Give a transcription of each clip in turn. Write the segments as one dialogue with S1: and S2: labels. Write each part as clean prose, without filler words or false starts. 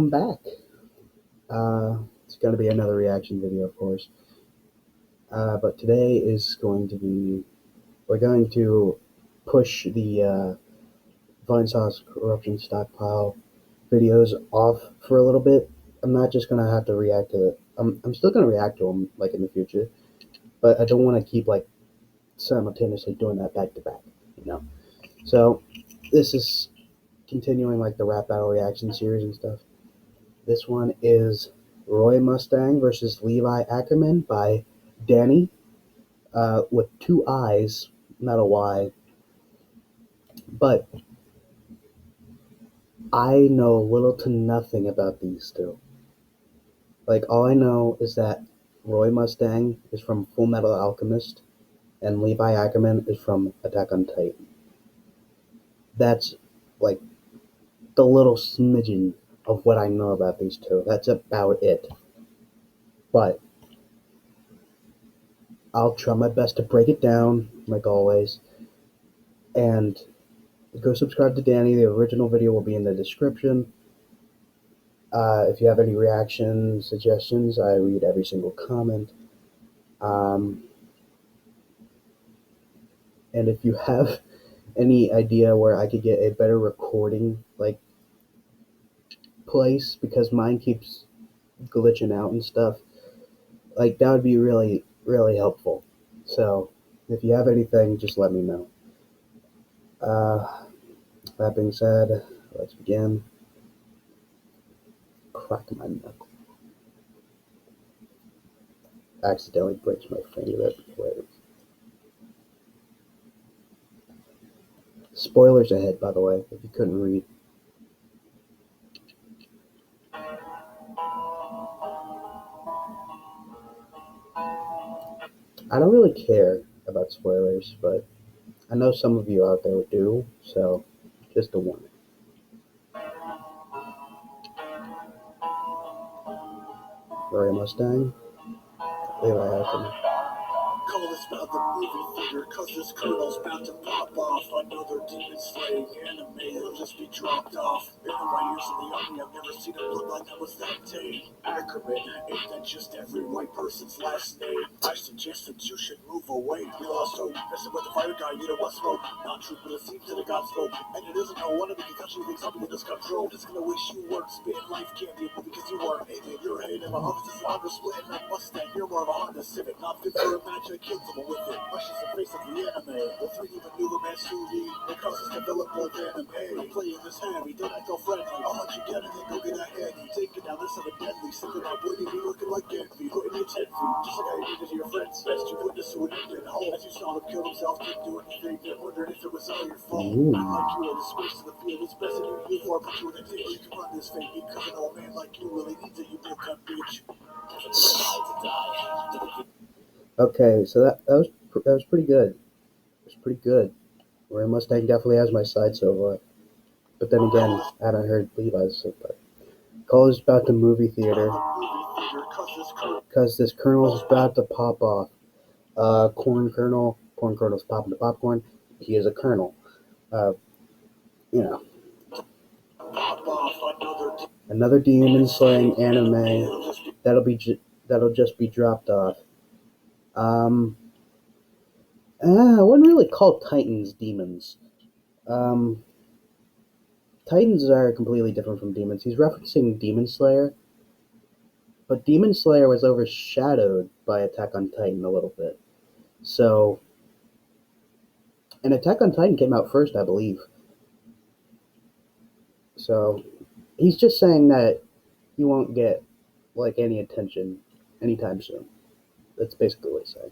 S1: welcome back. It's going to be another reaction video, of course. But today is going to be, we're going to push the Vine Sauce Corruption Stockpile videos off for a little bit. I'm not just going to have to react to it. I'm still going to react to them, like, in the future. But I don't want to keep, like, simultaneously doing that back to back, you know? So, this is continuing, like, the rap battle reaction series and stuff. This one is Roy Mustang versus Levi Ackerman by Danii, with two I's, not a Y. But I know little to nothing about these two. Like, all I know is that Roy Mustang is from Full Metal Alchemist, and Levi Ackerman is from Attack on Titan. That's, like, the little smidgen of what I know about these two. That's about it. But I'll try my best to break it down, like always. And go subscribe to Danii. The original video will be in the description. If you have any reactions, suggestions, I read every single comment. And if you have any idea where I could get a better recording, like, place, because mine keeps glitching out and stuff, like, that would be really, really helpful. So, if you have anything, just let me know. That being said, let's begin. Crack my knuckle. Accidentally breaks my finger. Spoilers ahead, by the way, if you couldn't read. I don't really care about spoilers, but I know some of you out there do, so just a warning. Roy Mustang, Levi Ackerman.
S2: Call this about the movie theater, cause this colonel's about to pop off. Another demon slaying anime, it'll just be dropped off. In all my years in the army, I've never seen a bloodline that was that tame. Ackerman, ain't that just every white person's last name? I suggest that you should move away. We lost hope, messing with the fire guy, you know what smoke? Not true, but it seems that it got smoke. And it isn't no wonder because country thinks something in this control. Just gonna wish you weren't spit. Life can't be a movie because you weren't alien. You're hating my office is longer splitting that Mustang. You're more of a Honda Civic, not fit for a match. I killed someone with it. Rushes the face of the anime. The three even newer man Sudi. It causes development of anime. I'm playing this heavy, don't act all friendly. I'll let you get it, then go get a handy. Take it down, this of a deadly. Sipping on bleeding, be looking like envy. Putting your 10 feet, just like how you did to your friends. Best you witness to an ended hole. As you saw him kill himself, didn't do anything. Then wondered if it was all your fault. Not like you were disgraced to the field. It's best that you uniform, put you in a ditch. You can run this fake because an old man like you really needs it, you broke up bitch.
S1: Okay, so that was pretty good. It was pretty good. Roy Mustang definitely has my side so far. But then again, I haven't heard Levi's so far. Call is about the movie theater, cause this colonel's about to pop off. Corn kernel's popping the popcorn. He is a colonel. You know. Another demon slaying anime that'll just be dropped off. I wouldn't really call Titans demons. Titans are completely different from demons. He's referencing Demon Slayer, but Demon Slayer was overshadowed by Attack on Titan a little bit. So, and Attack on Titan came out first, I believe. So, he's just saying that you won't get, like, any attention anytime soon. That's basically what he's saying.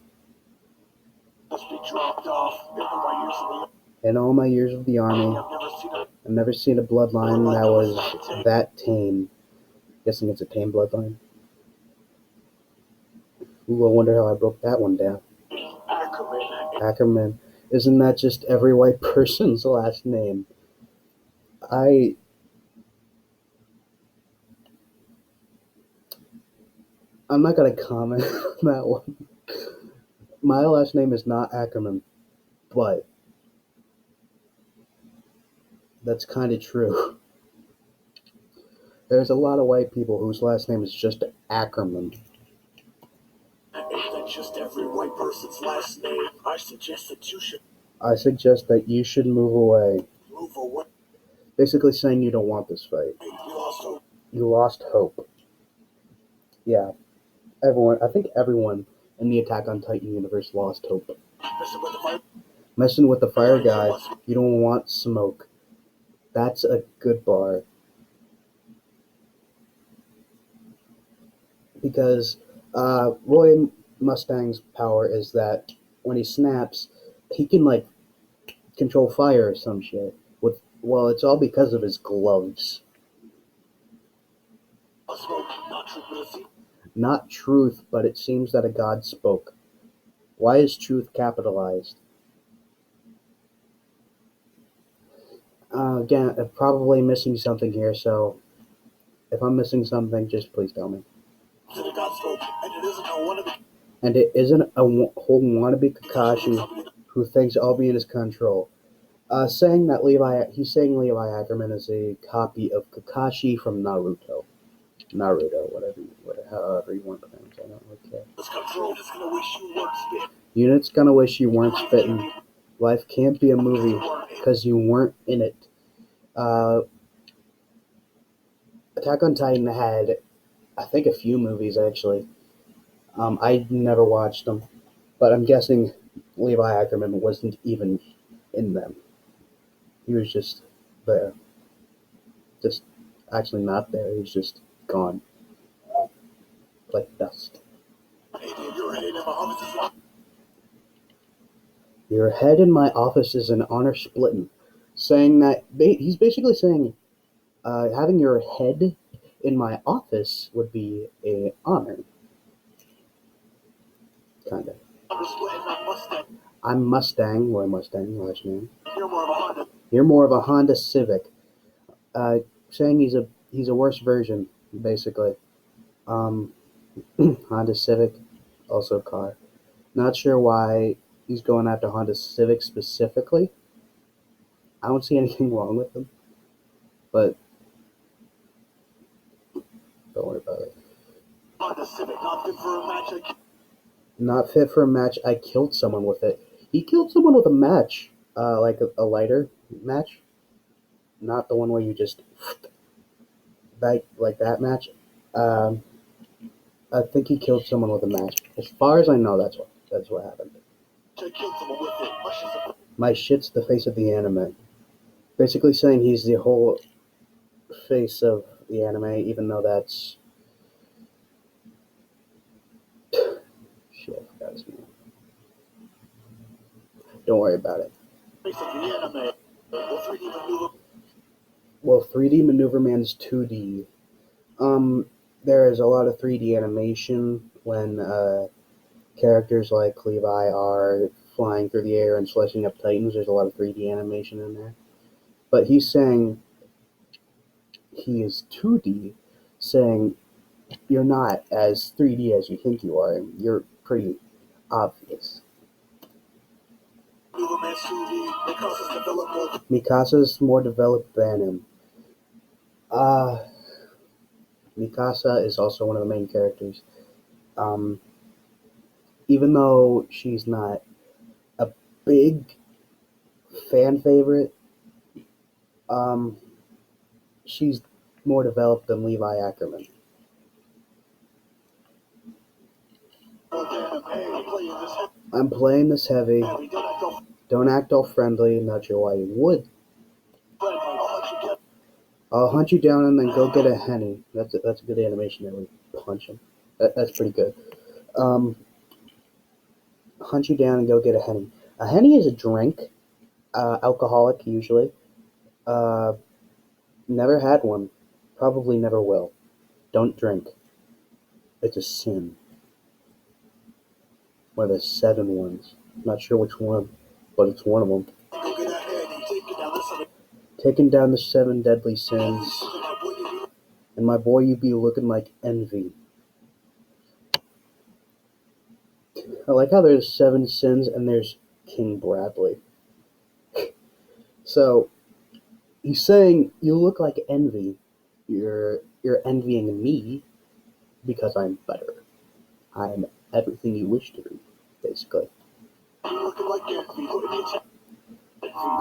S1: In all my years of the army, I've never seen a bloodline that was that tame. Guessing it's a tame bloodline. Ooh, I wonder how I broke that one down. Ackerman. Isn't that just every white person's last name? I'm not gonna comment on that one. My last name is not Ackerman, but that's kind of true. There's a lot of white people whose last name is just Ackerman.
S2: Ain't that just every white person's last name? I suggest that you should
S1: I suggest that you should move away.
S2: move away.
S1: Basically saying you don't want this fight.
S2: You also
S1: You lost hope. Yeah, everyone. I think everyone in the Attack on Titan universe lost hope.
S2: messing with the fire.
S1: Messing with the fire guy, you don't want smoke. That's a good bar. Because Roy Mustang's power is that when he snaps, he can like control fire or some shit. Well, it's all because of his gloves.
S2: Smoke, not true, but a
S1: Not truth, but it seems that a god spoke. Why is truth capitalized? Again, I'm probably missing something here, so if I'm missing something, just please tell me.
S2: the God spoke, and it isn't a wannabe.
S1: And it isn't a whole wannabe Kakashi who thinks I'll be in his control. Saying that he's saying Levi Ackerman is a copy of Kakashi from Naruto. However you want to pronounce it, I don't really care.
S2: This control is gonna wish you weren't spit.
S1: Unit's gonna wish you weren't spitting. Life can't be a movie because you weren't in it. Attack on Titan had, I think, a few movies actually. I never watched them, but I'm guessing Levi Ackerman wasn't even in them. He was just there. Just actually not there. He was just gone. Like dust. Your head in my office is an honor splitting. Saying that, he's basically saying having your head in my office would be an honor. Kind of. I'm Mustang, Roy Mustang, last name. You're more of a Honda Civic. Saying he's a worse version, basically. Honda Civic, also car. Not sure why he's going after Honda Civic specifically. I don't see anything wrong with them, but don't worry about it.
S2: Honda Civic, not fit for a match.
S1: Not fit for a match. I killed someone with it. He killed someone with a match, like a lighter match, not the one where you just like that match. Um, I think he killed someone with a match. As far as I know, that's what happened. My shit's the face of the anime. Basically saying he's the whole face of the anime, even though that's shit. I forgot his name. Don't worry about it. Well, 3D Maneuver Man's 2D. There is a lot of 3D animation when characters like Levi are flying through the air and slicing up titans. There's a lot of 3D animation in there. But he's saying he is 2D, saying you're not as 3D as you think you are. You're pretty obvious. Mikasa's more developed than him. Mikasa is also one of the main characters. Even though she's not a big fan favorite, she's more developed than Levi Ackerman. I'm playing this heavy. Don't act all friendly. Not sure why you would. I'll hunt you down and then go get a henny. That's a good animation there. We punch him. That's pretty good. Hunt you down and go get a henny. A henny is a drink, alcoholic usually. Never had one. Probably never will. Don't drink. It's a sin. One of the 7 ones. Not sure which one, but it's one of them. Taking down the 7 deadly sins. And my boy, you be looking like envy. I like how there's 7 sins and there's King Bradley. So, he's saying, you look like envy. You're You're envying me because I'm better. I'm everything you wish to be, basically.
S2: You looking like envy,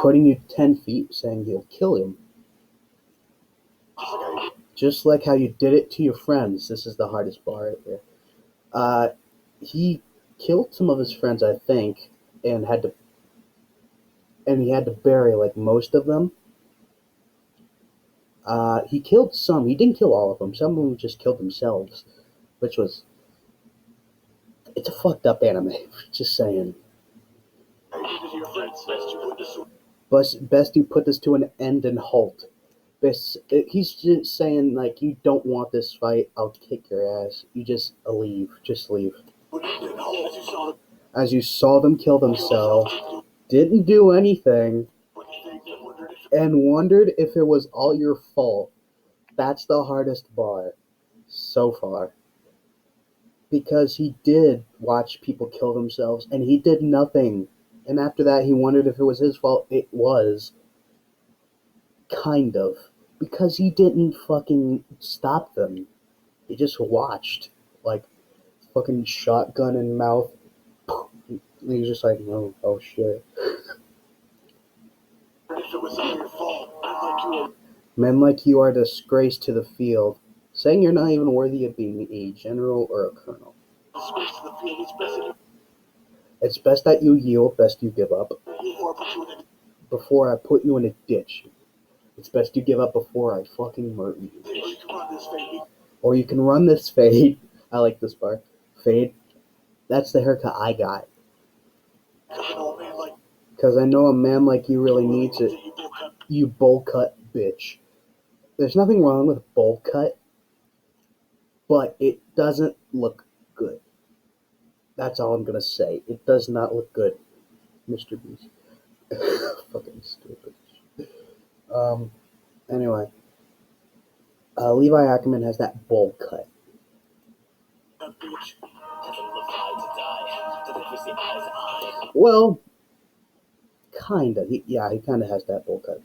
S1: Putting you 10 feet, saying you'll kill him. Just like how you did it to your friends. This is the hardest part right here. He killed some of his friends, I think, and he had to bury like most of them. He killed some. He didn't kill all of them. Some of them just killed themselves, which was it's a fucked up anime. Just saying. Best you put this to an end and halt. He's just saying like you don't want this fight. I'll kick your ass. You just leave. Just leave. As you saw them kill themselves, didn't do anything, and wondered if it was all your fault. That's the hardest bar so far. Because he did watch people kill themselves and he did nothing. And after that, he wondered if it was his fault. It was. Kind of. Because he didn't fucking stop them. He just watched. Like, fucking shotgun in mouth. And he's just like, oh shit. Men like you are a disgrace to the field, saying you're not even worthy of being a general or a colonel. It's best that you yield, best you give up. Before I put you in a ditch. It's best you give up before I fucking murder you. Or you can run this fade. I like this part. Fade. That's the haircut I got. Because I know a man like you really needs it. You bowl cut bitch. There's nothing wrong with bowl cut, but it doesn't look good. That's all I'm gonna say. It does not look good, Mr. Beast. Fucking stupid. Anyway, Levi Ackerman has that bowl cut. Well, kinda. He kinda has that bowl cut.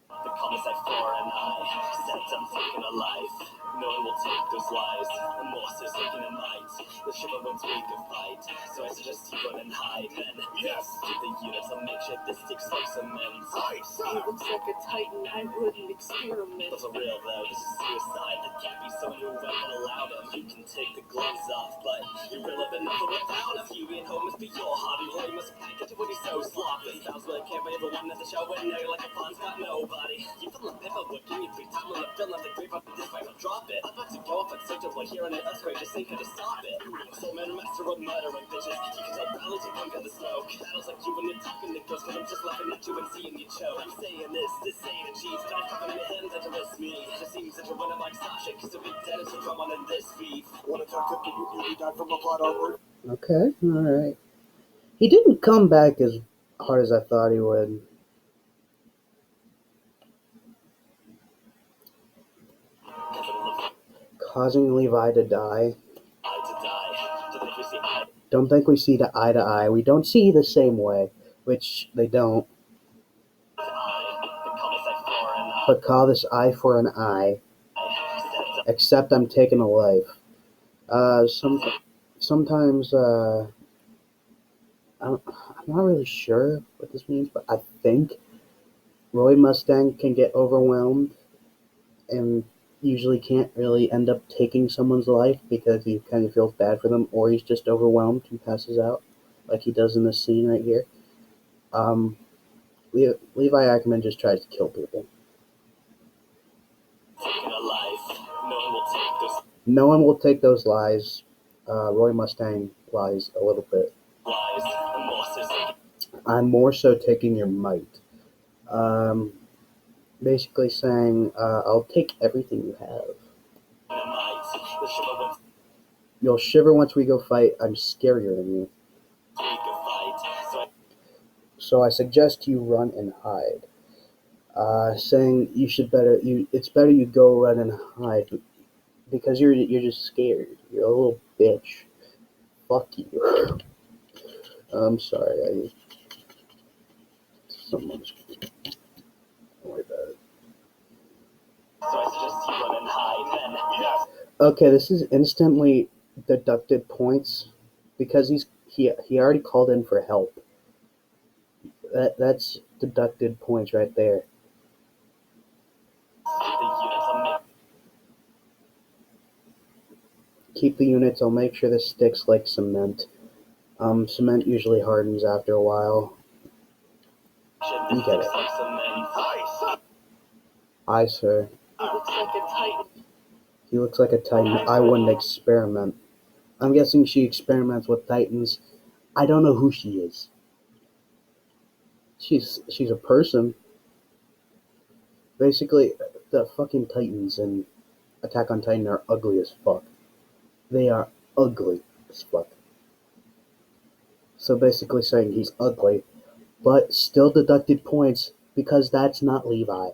S2: The homicide for an eye, said I'm taking a life. No one will take those lies. The monster's taking a night. The shiver wants we could fight. So I suggest you run and hide. Then yes, get the units. I'll make sure this sticks like cement.
S3: He looks like a titan. I wouldn't experiment.
S2: Those are real though. This is suicide. That can't be someone who won't allow them. You can take the gloves off, but you're relevant enough without them. You ain't home must be your hobby. Or you must catch it when he's so sloppy. Sounds like can't be everyone at the show and now you're like a fun's got nobody. You feel like paperwork, give me free time on the film of the grave up this way, I'll drop it. I'm about to go off at such a like hearing an earthquake, just thinking to stop it. Soul man, master of murdering bitches. You can tell balance, you come get the smoke. Battles like you when you're talking to girls, cause I'm just laughing at you and seeing you choke. I'm saying this ain't a cheat. Don't cover my hands and to miss me. Just seems that you're running like Sasha, cause you'll be dead as you drum on in this beat. Wanna talk to you, you died from a plot armor.
S1: Okay, alright. He didn't come back as hard as I thought he would. Causing Levi to die. Don't think we see eye to eye. We don't see the same way, which they don't. But call this eye for an eye. Except I'm taking a life. Sometimes I'm not really sure what this means, but I think Roy Mustang can get overwhelmed and usually can't really end up taking someone's life because he kind of feels bad for them, or he's just overwhelmed and passes out, like he does in this scene right here. Levi Ackerman just tries to kill people. No one will take those lies. Roy Mustang lies a little bit. I'm more so taking your might. Basically saying, I'll take everything you have. You'll shiver once we go fight. I'm scarier than you. So I suggest you run and hide. Saying it's better you go run and hide because you're just scared. You're a little bitch. Fuck you. I'm sorry. Someone's way bad.
S2: So I suggest you run and hide. Then
S1: Okay, this is instantly deducted points because he already called in for help. That's deducted points right there. Keep the units. I'll make sure this sticks like cement. Cement usually hardens after a while. You get it. Aye, sir.
S3: He looks like a titan.
S1: He looks like a titan. I wouldn't experiment. I'm guessing she experiments with titans. I don't know who she is. She's a person. Basically, the fucking titans in Attack on Titan are ugly as fuck. They are ugly as fuck. So basically saying he's ugly, but still deducted points because that's not Levi.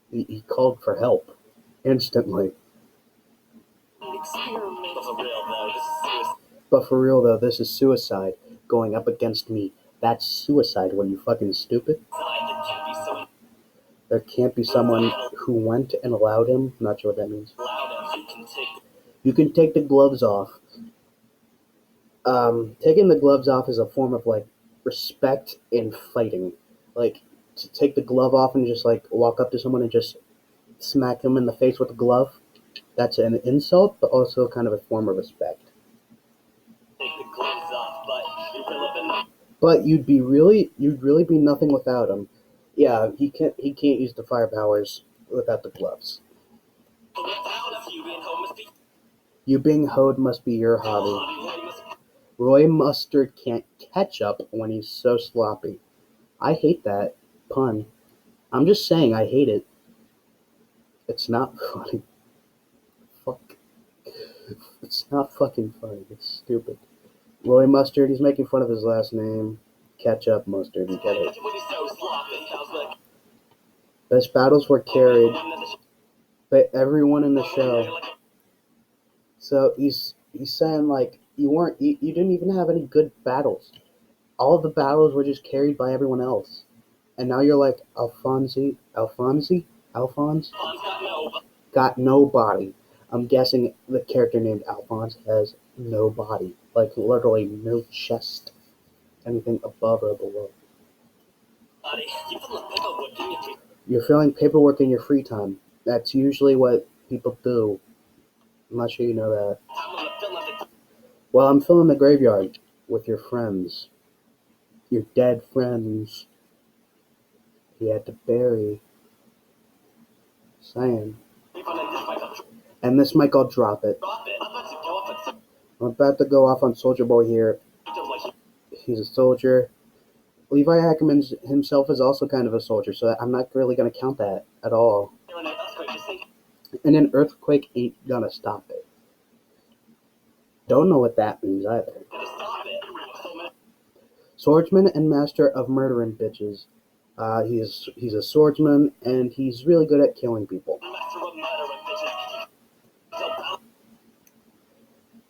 S1: He called for help instantly. But for real though, this is suicide going up against me. That's suicide. Were you fucking stupid? There can't be someone who went and allowed him. I'm not sure what that means. You can take the gloves off. Taking the gloves off is a form of like respect in fighting. Like to take the glove off and just like walk up to someone and just smack them in the face with a glove. That's an insult, but also kind of a form of respect. But you'd really be nothing without him. Yeah, he can't use the fire powers without the gloves. You being hoed must be your hobby. Roy Mustard can't catch up when he's so sloppy. I hate that pun. I'm just saying I hate it. It's not funny. Fuck. It's not fucking funny. It's stupid. Roy Mustard, he's making fun of his last name. Ketchup Mustard, you get it. Best battles were carried by everyone in the show. So he's saying like you didn't even have any good battles. All of the battles were just carried by everyone else. And now you're like Alphonse got no body. I'm guessing the character named Alphonse has no body. Like literally no chest. Anything above or below. You're filling paperwork in your free time. That's usually what people do. I'm not sure you know that. Well, I'm filling the graveyard with your friends. Your dead friends. You had to bury. Saying. And this mic, I'll drop it. I'm about to go off on Soldier Boy here. He's a soldier. Levi Ackerman himself is also kind of a soldier, so I'm not really going to count that at all. And an earthquake ain't gonna stop it. Don't know what that means either. Swordsman and master of murdering bitches. He's a swordsman and he's really good at killing people.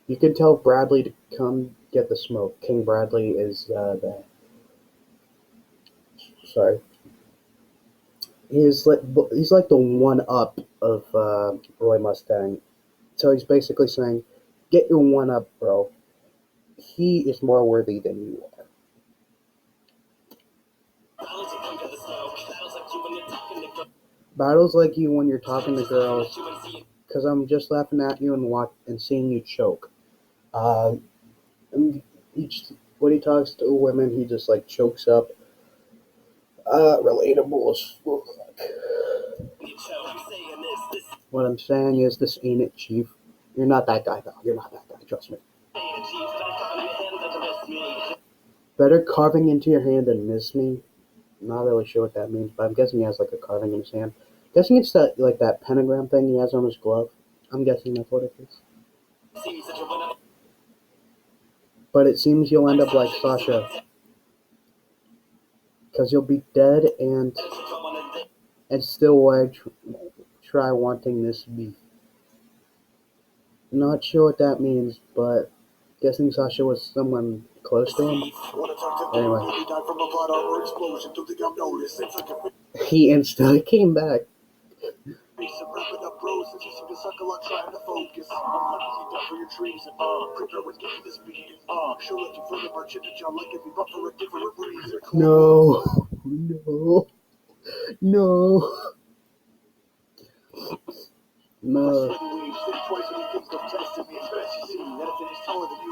S1: You can tell Bradley to come get the smoke. King Bradley is sorry. He's like the one up of Roy Mustang. So he's basically saying, get your one up, bro. He is more worthy than you are. Battles like you when you're talking to girls, because I'm just laughing at you and seeing you choke. And when he talks to women, he just like chokes up. Relatable as fuck. What I'm saying is, this ain't it, Chief. You're not that guy, though. You're not that guy. Trust me. Better carving into your hand than miss me. I'm not really sure what that means, but I'm guessing he has like a carving in his hand. I'm guessing it's that pentagram thing he has on his glove. I'm guessing that's what it is. But it seems you'll end up like Sasha, because you'll be dead and still try wanting this beef. Not sure what that means, but guessing Sasha was someone close to him. Anyway, he instantly came back.
S2: suck a lot trying to focus. I'm hunting you down for your treason. Prepare when getting this beating. She'll let you further march in a jar like if you bought for a different reason.
S1: No. No. No. No.
S2: Think twice when you think of testing me. It's best you see that if it is taller than you,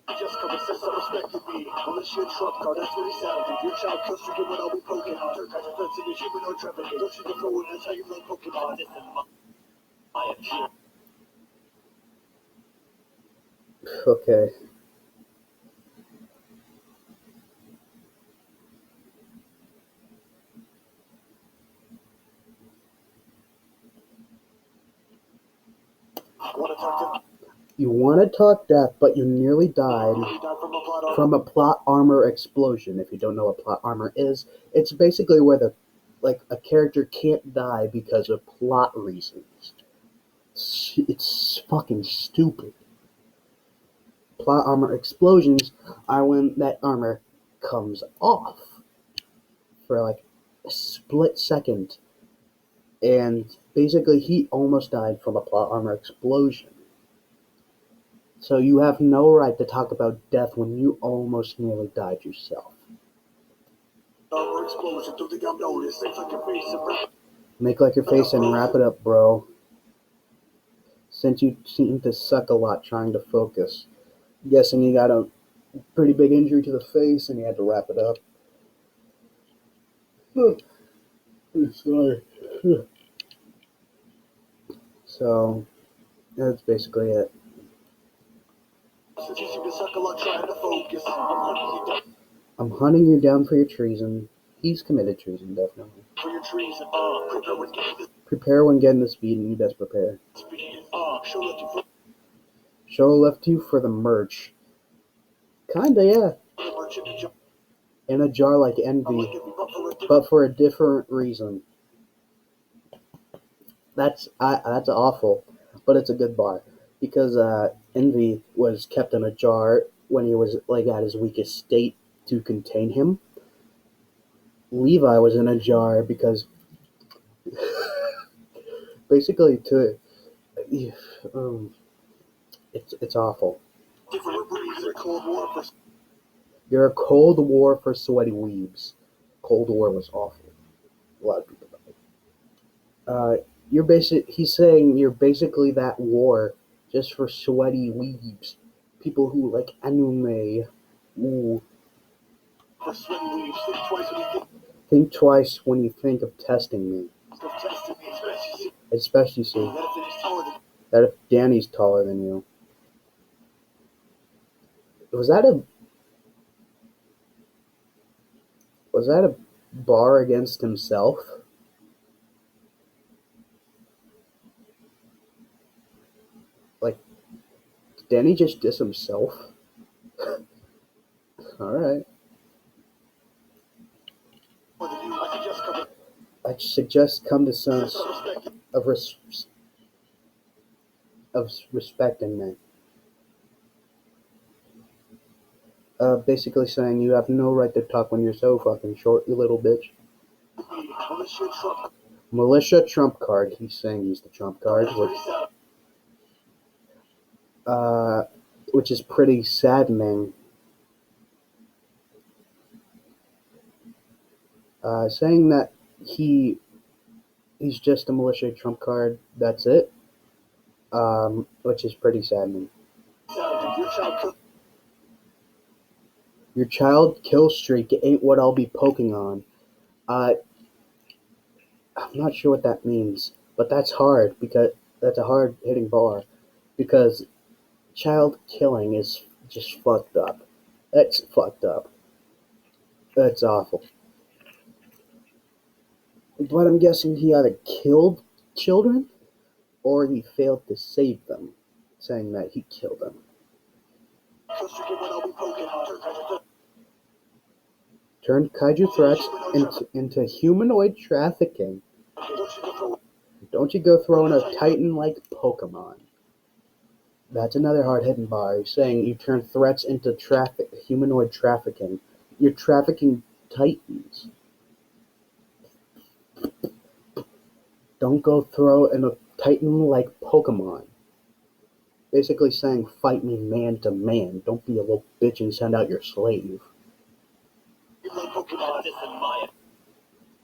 S2: I just come and said some respect to me. Unless you're a trump card, that's what he sounded. Your child kills you when I'll be poking on. Turn kinds of fence in a humanoid trafficking. Don't you go forward, that's how you play Pokemon. This is my appeal.
S1: Okay.
S2: Want to talk to
S1: You want to talk death, but you nearly died from a plot armor explosion. If you don't know what plot armor is, it's basically where a character can't die because of plot reasons. It's fucking stupid. Plot armor explosions are when that armor comes off for like a split second, and basically he almost died from a plot armor explosion. So you have no right to talk about death when you almost nearly died yourself.
S2: explosion, don't think I'm noticed. Things like your face and
S1: Make like your face and wrap it up, bro. Since you seem to suck a lot trying to focus. I'm guessing you got a pretty big injury to the face and you had to wrap it up. I'm sorry. So, that's basically it.
S2: Since you seem to suck a lot trying to focus,
S1: I'm hunting you down for your treason. He's committed treason, definitely.
S2: for your treason.
S1: Prepare when getting this beaten, you best prepare. She'll left you for the merch. Kinda, yeah. In a jar like envy, but for a different reason. That's awful, but it's a good bar because envy was kept in a jar when he was like at his weakest state to contain him. Levi was in a jar because basically to it's awful. You're a Cold War for sweaty weebs. Cold War was awful. A lot of people died. He's saying you're basically that war just for sweaty weebs. People who like anime. Ooh. Think twice when you think of testing me. Especially see that if Dani's taller than you. Was that a bar against himself? Like, did Danny just diss himself? Alright. I suggest come to sense of respecting me. Basically saying you have no right to talk when you're so fucking short, you little bitch. Militia trump card. He's saying he's the trump card, which is pretty saddening. Saying that he's just a militia trump card. That's it. Which is pretty saddening. Your child kill streak ain't what I'll be poking on. I'm not sure what that means, but that's hard because that's a hard hitting bar because child killing is just fucked up. That's fucked up. That's awful. But I'm guessing he either killed children or he failed to save them, saying that he killed them. Turned kaiju threats into humanoid trafficking. Don't you go throwing a Titan like Pokemon. That's another hard-hitting bar. He's saying you turn threats into humanoid trafficking. You're trafficking Titans. Don't go throw in a Titan like Pokemon. Basically saying, fight me man to man. Don't be a little bitch and send out your slave.
S2: You like Pokemon, this is my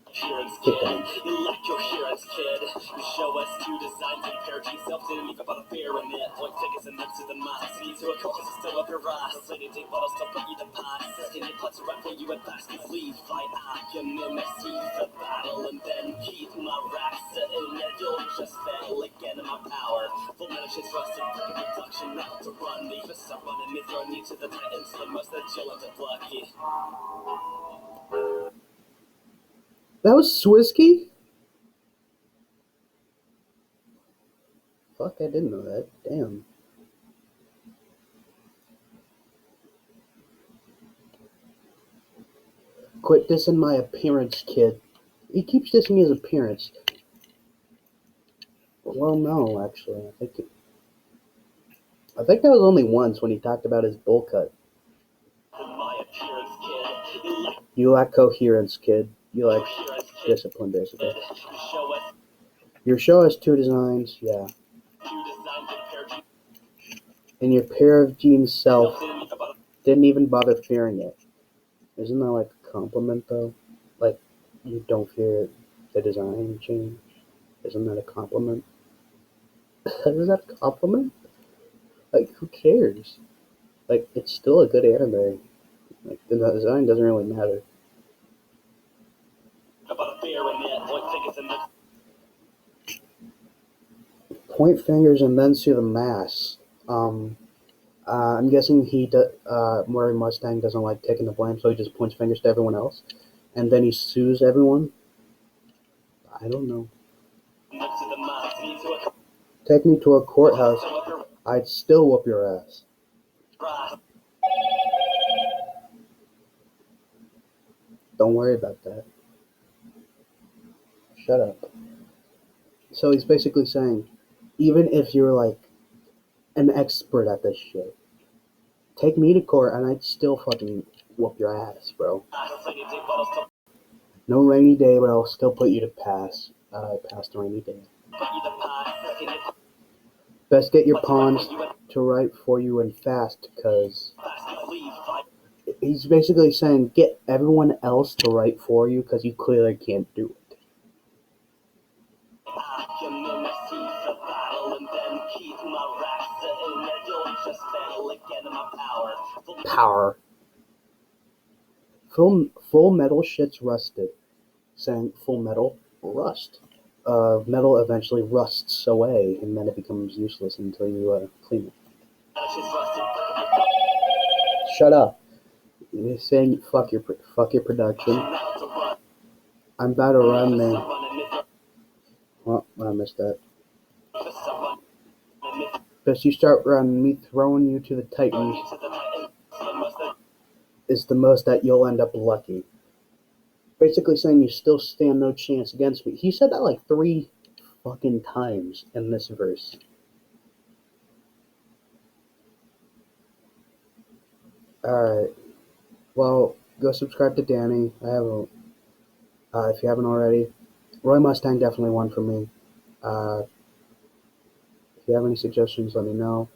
S2: appearance,
S1: Get
S2: kid.
S1: down.
S2: You like coherence, kid. You show us two designs and pair G self didn't leave about a bear in it. Point fingers and lips to the mask. See to a culture still up your ass. Lady dick bottles to put you to pass. Skin your putts right where you would pass. Levi, Ackerman, I see the battle and then keep my racks in there. You'll just fail again in my power. Full metal shit's rusted, fucking production out to run me. For someone and me throwing you to the Titans. The most that you'll have to lucky.
S1: That was Swisky? Fuck, I didn't know that. Damn. Quit dissing my appearance, kid. He keeps dissing his appearance. Well, no, actually. I think that was only once when he talked about his bowl cut.
S2: My appearance, kid.
S1: You lack coherence, kid. You lack
S2: Coherence, kid.
S1: discipline, basically.
S2: You show us
S1: Your show has two designs, yeah.
S2: two designs and pair G
S1: And your pair of jeans self
S2: didn't leave about
S1: didn't even bother fearing it. Isn't that like a compliment, though? Like, you don't fear the design change? Isn't that a compliment? Is that a compliment? Like, who cares? Like, it's still a good anime. Like, the design doesn't really matter.
S2: a bear in it. Point fingers and lips.
S1: Point fingers and then sue the mass. I'm guessing Murray Mustang doesn't like taking the blame, so he just points fingers to everyone else, and then he sues everyone. I don't know.
S2: Lips to the mask. See to a
S1: Take me to a courthouse.
S2: so up your
S1: I'd still whoop your ass.
S2: ass.
S1: Don't worry about that. Shut up. So he's basically saying, even if you're like an expert at this shit, take me to court and I'd still fucking whoop your ass, bro.
S2: Lady dick bottles to
S1: No rainy day, but I'll still put you to pass. Pass the rainy day.
S2: put you to pass. Skin your
S1: Best get your
S2: putts right where
S1: pawns
S2: you would
S1: to right for you and fast, cause
S2: pass. Levi.
S1: he's basically saying get everyone else to write for you because you clearly can't do it.
S2: Ackerman, I see the battle and then keep my racks in there. You'll just fail again in my power.
S1: Power. Full metal shit's rusted. Saying full metal rust. Metal eventually rusts away and then it becomes useless until you clean it.
S2: Shit's rusted. Fucking
S1: Shut up. You're saying fuck your production.
S2: out to run.
S1: I'm about to run the.
S2: Someone and me
S1: Well, I missed that.
S2: for someone and me
S1: Because you start running, me throwing you to the Titans
S2: to the Titans. The most that
S1: is the most that you'll end up lucky. Basically saying you still stand no chance against me. He said that like 3 fucking times in this verse. Alright. Well, go subscribe to Danii. I have a. If you haven't already. Roy Mustang definitely won for me. If you have any suggestions, let me know.